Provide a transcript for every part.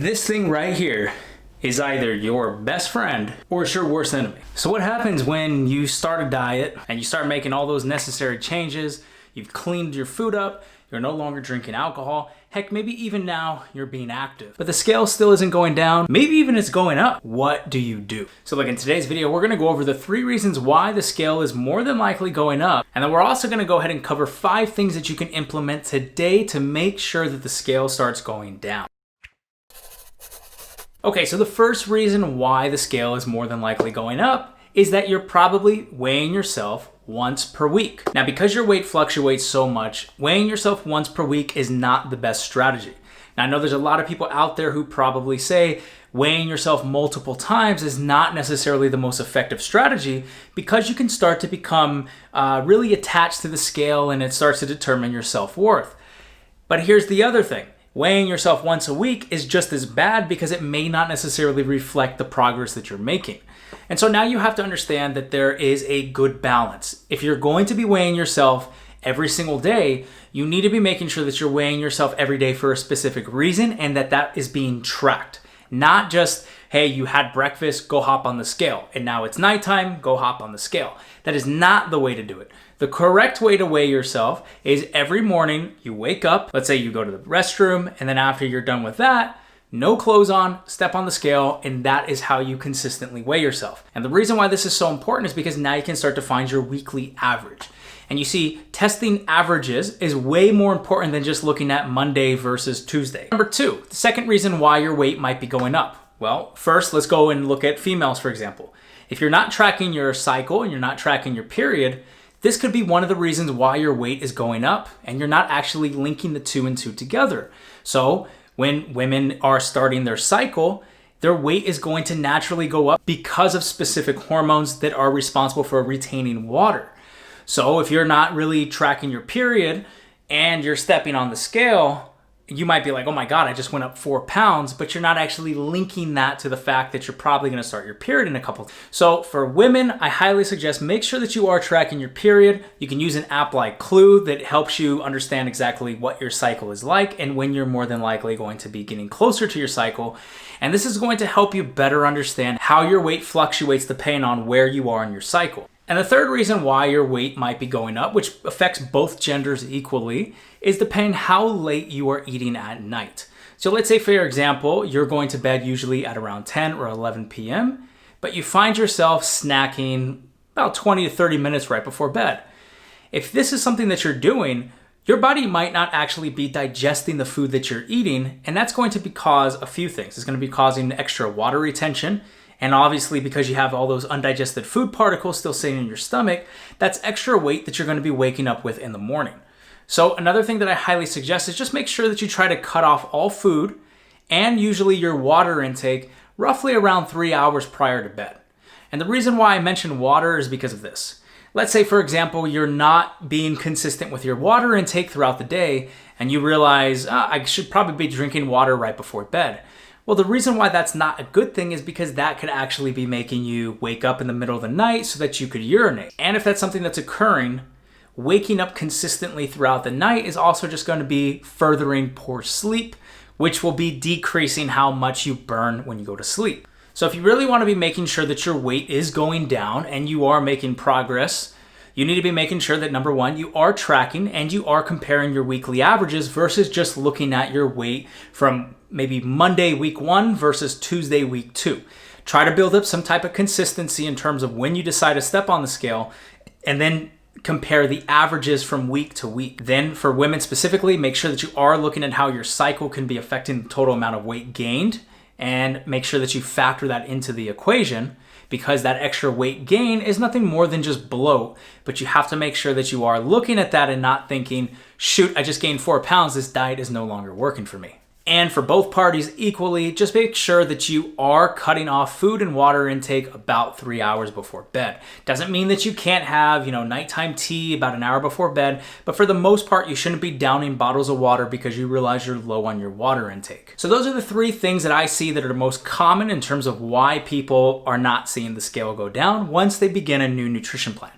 This thing right here is either your best friend or it's your worst enemy. So what happens when you start a diet and you start making all those necessary changes, you've cleaned your food up, you're no longer drinking alcohol, heck, maybe even now you're being active, but the scale still isn't going down, maybe even it's going up. What do you do? So look, in today's video, we're gonna go over the 3 reasons why the scale is more than likely going up, and then we're also gonna go ahead and cover 5 things that you can implement today to make sure that the scale starts going down. Okay, so the first reason why the scale is more than likely going up is that you're probably weighing yourself once per week. Now, because your weight fluctuates so much, weighing yourself once per week is not the best strategy. Now, I know there's a lot of people out there who probably say weighing yourself multiple times is not necessarily the most effective strategy because you can start to become really attached to the scale and it starts to determine your self-worth. But here's the other thing. Weighing yourself once a week is just as bad because it may not necessarily reflect the progress that you're making. And so now you have to understand that there is a good balance. If you're going to be weighing yourself every single day, you need to be making sure that you're weighing yourself every day for a specific reason and that is being tracked. Not just, hey, you had breakfast, go hop on the scale. And now it's nighttime, go hop on the scale. That is not the way to do it. The correct way to weigh yourself is every morning you wake up, let's say you go to the restroom, and then after you're done with that, no clothes on, step on the scale, and that is how you consistently weigh yourself. And the reason why this is so important is because now you can start to find your weekly average. And you see, testing averages is way more important than just looking at Monday versus Tuesday. Number 2, the second reason why your weight might be going up. Well, first, let's go and look at females, for example. If you're not tracking your cycle and you're not tracking your period, this could be one of the reasons why your weight is going up and you're not actually linking the 2 and 2 together. So when women are starting their cycle, their weight is going to naturally go up because of specific hormones that are responsible for retaining water. So if you're not really tracking your period and you're stepping on the scale, you might be like, oh my God, I just went up 4 pounds, but you're not actually linking that to the fact that you're probably gonna start your period in a couple. So for women, I highly suggest make sure that you are tracking your period. You can use an app like Clue that helps you understand exactly what your cycle is like and when you're more than likely going to be getting closer to your cycle. And this is going to help you better understand how your weight fluctuates depending on where you are in your cycle. And the third reason why your weight might be going up, which affects both genders equally, is depending how late you are eating at night. So let's say, for example, you're going to bed usually at around 10 or 11 p.m., but you find yourself snacking about 20 to 30 minutes right before bed. If this is something that you're doing, your body might not actually be digesting the food that you're eating, and that's going to cause a few things. It's going to be causing extra water retention. And obviously, because you have all those undigested food particles still sitting in your stomach, that's extra weight that you're going to be waking up with in the morning. So another thing that I highly suggest is just make sure that you try to cut off all food and usually your water intake roughly around 3 hours prior to bed. And the reason why I mention water is because of this. Let's say, for example, you're not being consistent with your water intake throughout the day and you realize, I should probably be drinking water right before bed. Well, the reason why that's not a good thing is because that could actually be making you wake up in the middle of the night so that you could urinate. And if that's something that's occurring, waking up consistently throughout the night is also just going to be furthering poor sleep, which will be decreasing how much you burn when you go to sleep. So if you really want to be making sure that your weight is going down and you are making progress, you need to be making sure that, number 1, you are tracking and you are comparing your weekly averages versus just looking at your weight from maybe Monday week 1 versus Tuesday week 2. Try to build up some type of consistency in terms of when you decide to step on the scale and then compare the averages from week to week. Then for women specifically, make sure that you are looking at how your cycle can be affecting the total amount of weight gained and make sure that you factor that into the equation, because that extra weight gain is nothing more than just bloat, but you have to make sure that you are looking at that and not thinking, shoot, I just gained 4 pounds, this diet is no longer working for me. And for both parties equally, just make sure that you are cutting off food and water intake about 3 hours before bed. Doesn't mean that you can't have, nighttime tea about an hour before bed, but for the most part, you shouldn't be downing bottles of water because you realize you're low on your water intake. So those are the 3 things that I see that are the most common in terms of why people are not seeing the scale go down once they begin a new nutrition plan.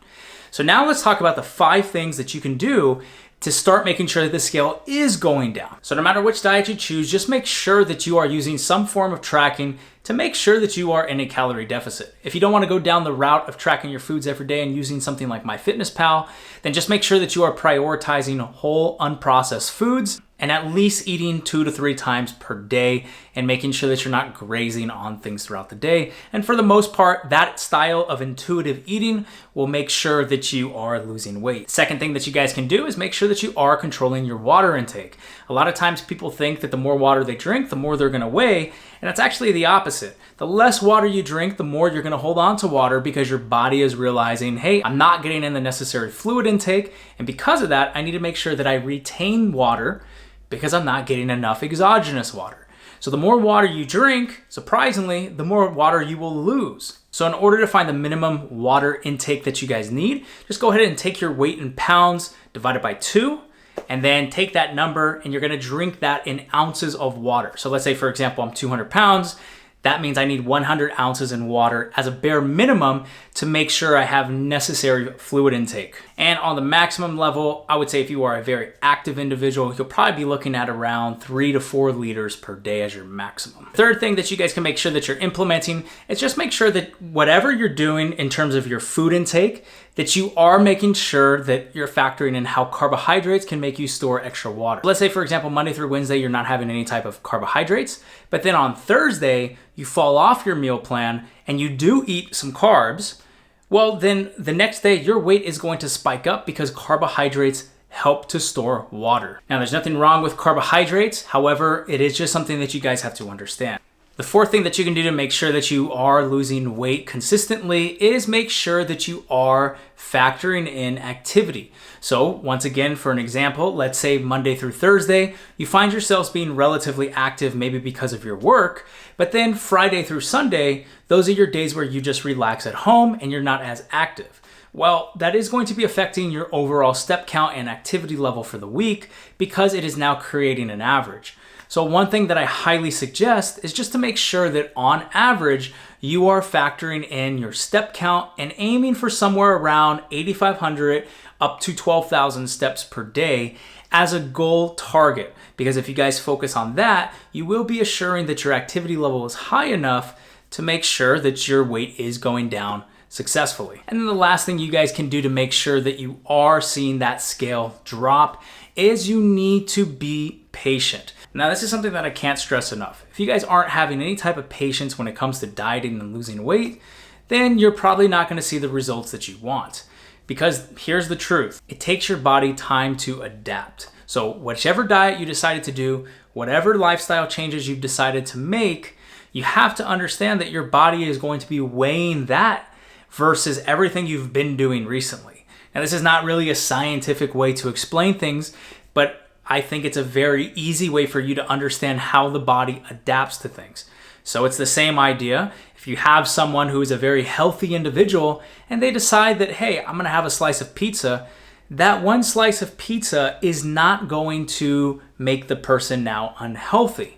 So now let's talk about the 5 things that you can do to start making sure that the scale is going down. So no matter which diet you choose, just make sure that you are using some form of tracking to make sure that you are in a calorie deficit. If you don't want to go down the route of tracking your foods every day and using something like MyFitnessPal, then just make sure that you are prioritizing whole unprocessed foods and at least eating 2 to 3 times per day and making sure that you're not grazing on things throughout the day. And for the most part, that style of intuitive eating will make sure that you are losing weight. Second thing that you guys can do is make sure that you are controlling your water intake. A lot of times people think that the more water they drink, the more they're gonna weigh, and it's actually the opposite. The less water you drink, the more you're gonna hold on to water because your body is realizing, hey, I'm not getting in the necessary fluid intake, and because of that, I need to make sure that I retain water because I'm not getting enough exogenous water. So the more water you drink, surprisingly, the more water you will lose. So in order to find the minimum water intake that you guys need, just go ahead and take your weight in pounds, divide it by 2, and then take that number and you're gonna drink that in ounces of water. So let's say, for example, I'm 200 pounds. That means I need 100 ounces in water as a bare minimum to make sure I have necessary fluid intake. And on the maximum level, I would say if you are a very active individual, you'll probably be looking at around 3 to 4 liters per day as your maximum. Third thing that you guys can make sure that you're implementing is just make sure that whatever you're doing in terms of your food intake, that you are making sure that you're factoring in how carbohydrates can make you store extra water. Let's say, for example, Monday through Wednesday, you're not having any type of carbohydrates, but then on Thursday, you fall off your meal plan and you do eat some carbs. Well, then the next day, your weight is going to spike up because carbohydrates help to store water. Now, there's nothing wrong with carbohydrates. However, it is just something that you guys have to understand. The fourth thing that you can do to make sure that you are losing weight consistently is make sure that you are factoring in activity. So once again, for an example, let's say Monday through Thursday, you find yourselves being relatively active, maybe because of your work, but then Friday through Sunday, those are your days where you just relax at home and you're not as active. Well, that is going to be affecting your overall step count and activity level for the week because it is now creating an average. So one thing that I highly suggest is just to make sure that on average, you are factoring in your step count and aiming for somewhere around 8,500 up to 12,000 steps per day as a goal target. Because if you guys focus on that, you will be assuring that your activity level is high enough to make sure that your weight is going down successfully. And then the last thing you guys can do to make sure that you are seeing that scale drop is you need to be patient. Now, this is something that I can't stress enough. If you guys aren't having any type of patience when it comes to dieting and losing weight, then you're probably not going to see the results that you want. Because here's the truth. It takes your body time to adapt. So whichever diet you decided to do, whatever lifestyle changes you've decided to make, you have to understand that your body is going to be weighing that versus everything you've been doing recently. Now, this is not really a scientific way to explain things, but I think it's a very easy way for you to understand how the body adapts to things. So it's the same idea. If you have someone who is a very healthy individual and they decide that, hey, I'm gonna have a slice of pizza, that one slice of pizza is not going to make the person now unhealthy.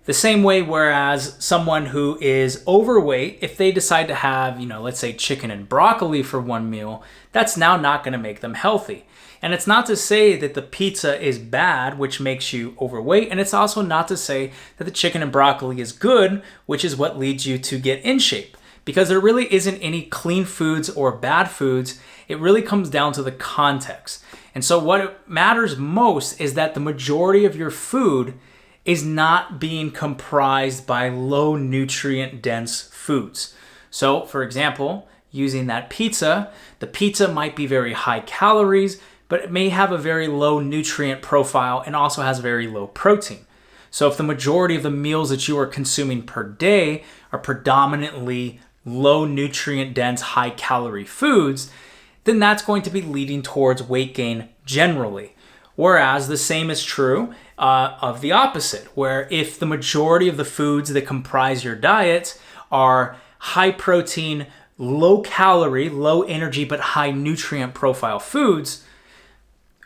The same way, whereas someone who is overweight, if they decide to have, let's say chicken and broccoli for one meal, that's now not gonna make them healthy. And it's not to say that the pizza is bad, which makes you overweight. And it's also not to say that the chicken and broccoli is good, which is what leads you to get in shape. Because there really isn't any clean foods or bad foods. It really comes down to the context. And so what matters most is that the majority of your food is not being comprised by low nutrient dense foods. So for example, using that pizza, the pizza might be very high calories, but it may have a very low nutrient profile and also has very low protein. So if the majority of the meals that you are consuming per day are predominantly low nutrient dense, high calorie foods, then that's going to be leading towards weight gain generally. Whereas the same is true of the opposite, where if the majority of the foods that comprise your diet are high protein, low calorie, low energy, but high nutrient profile foods,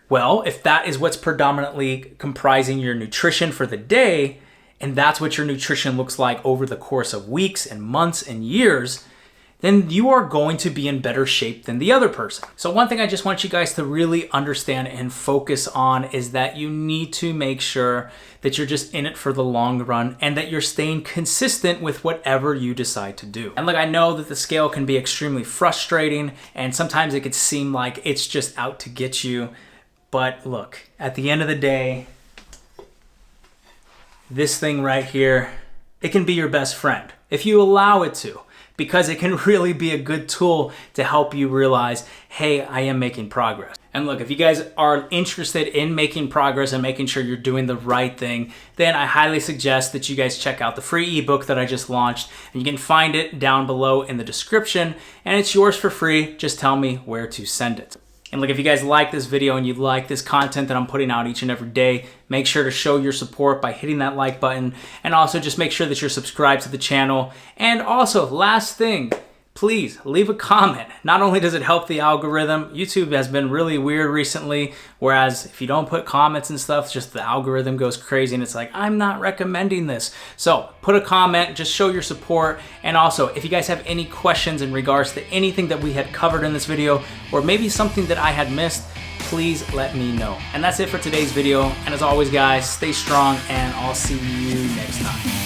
well, if that is what's predominantly comprising your nutrition for the day, and that's what your nutrition looks like over the course of weeks and months and years, then you are going to be in better shape than the other person. So one thing I just want you guys to really understand and focus on is that you need to make sure that you're just in it for the long run and that you're staying consistent with whatever you decide to do. And look, I know that the scale can be extremely frustrating and sometimes it could seem like it's just out to get you. But look, at the end of the day, this thing right here, it can be your best friend if you allow it to, because it can really be a good tool to help you realize, hey, I am making progress. And look, if you guys are interested in making progress and making sure you're doing the right thing, then I highly suggest that you guys check out the free ebook that I just launched, and you can find it down below in the description, and it's yours for free. Just tell me where to send it. And look, if you guys like this video and you like this content that I'm putting out each and every day, make sure to show your support by hitting that like button, and also just make sure that you're subscribed to the channel. And also, last thing, please leave a comment. Not only does it help the algorithm, YouTube has been really weird recently, whereas if you don't put comments and stuff, just the algorithm goes crazy and it's like, I'm not recommending this. So put a comment, just show your support. And also, if you guys have any questions in regards to anything that we had covered in this video, or maybe something that I had missed, please let me know. And that's it for today's video. And as always, guys, stay strong and I'll see you next time.